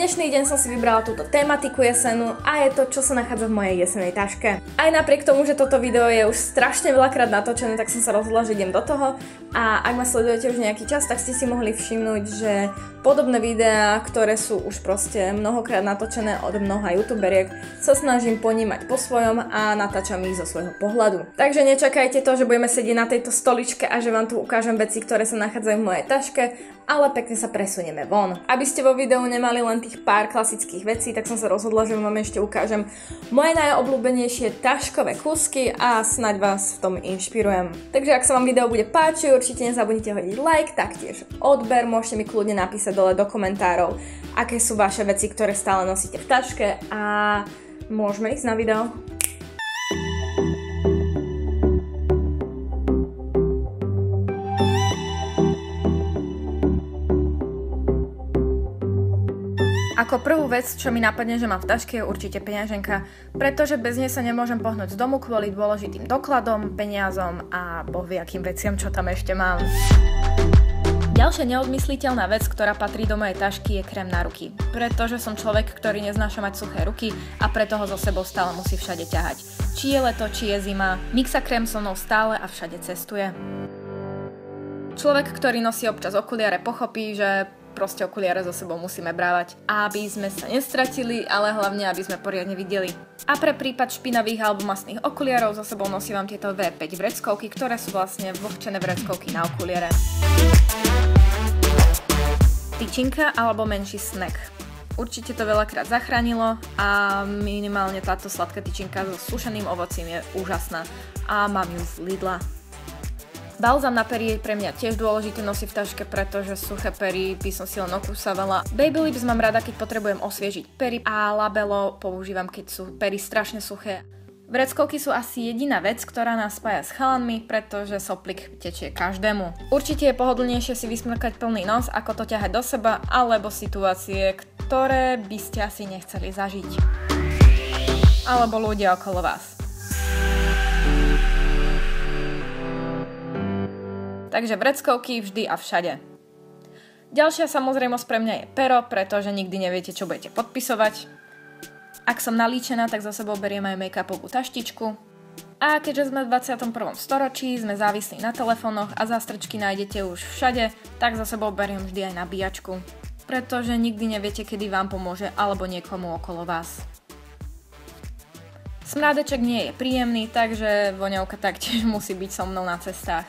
dnešný deň som si vybrala túto tematiku jesennú a je to, čo sa nachádza v mojej jesennej taške. Aj napriek tomu, že toto video je už strašne veľakrát natočené, tak som sa rozhodla, že idem do toho. A ak ma sledujete už nejaký čas, tak ste si mohli všimnúť, že podobné videá, ktoré sú už proste mnohokrát natočené od mnoha youtuberiek, sa snažím ponímať po svojom a natáčam ich zo svojho pohľadu. Takže nečakajte to, že budeme sedieť na tejto stoličke a že vám tu ukážem veci, ktoré sa nachádzajú v mojej taške, ale pekne sa presunieme von. Aby ste vo videu nemali len tých pár klasických vecí, tak som sa rozhodla, že vám ešte ukážem moje najobľúbenejšie taškové kúsky a snaď vás v tom inšpirujem. Takže ak sa vám video bude páčiť, určite nezabudnite hodiť like, taktiež odber, môžete mi kľudne napísať dole do komentárov, aké sú vaše veci, ktoré stále nosíte v taške a môžeme ísť na video. Ako prvú vec, čo mi napadne, že mám v taške, je určite peňaženka, pretože bez nej sa nemôžem pohnúť z domu kvôli dôležitým dokladom, peniazom a boh vie akým veciam, čo tam ešte mám. Ďalšia neodmysliteľná vec, ktorá patrí do mojej tašky, je krém na ruky, pretože som človek, ktorý neznáša mať suché ruky a preto ho so sebou stále musí všade ťahať. Či je leto, či je zima, Mixa krém so mnou stále a všade cestuje. Človek, ktorý nosí občas okuliare, pochopí, že proste okuliare so sebou musíme brávať, aby sme sa nestratili, ale hlavne, aby sme poriadne videli. A pre prípad špinavých alebo mastných okuliarov so sebou nosím tieto V5 vreckovky, ktoré sú vlastne vlhčené vreckovky na okuliare. Tyčinka alebo menší snack. Určite to veľakrát zachránilo a minimálne táto sladká tyčinka so sušeným ovocím je úžasná a mám ju z Lidla. Balzám na pery je pre mňa tiež dôležité nosiť v taške, pretože suché pery by som si len okúsavala. Babylips mám rada, keď potrebujem osviežiť pery a labelo používam, keď sú pery strašne suché. Vreckovky sú asi jediná vec, ktorá nás spája s chalanmi, pretože soplik tečie každému. Určite je pohodlnejšie si vysmrkať plný nos, ako to ťahať do seba, alebo situácie, ktoré by ste asi nechceli zažiť. Alebo ľudia okolo vás. Takže vreckovky vždy a všade. Ďalšia samozrejmosť pre mňa je pero, pretože nikdy neviete, čo budete podpisovať. Ak som nalíčená, tak za sebou beriem aj make-upovú taštičku. A keďže sme v 21. storočí, sme závislí na telefónoch a zástrčky nájdete už všade, tak za sebou beriem vždy aj nabíjačku. Pretože nikdy neviete, kedy vám pomôže alebo niekomu okolo vás. Smrádeček nie je príjemný, takže voňavka taktiež musí byť so mnou na cestách.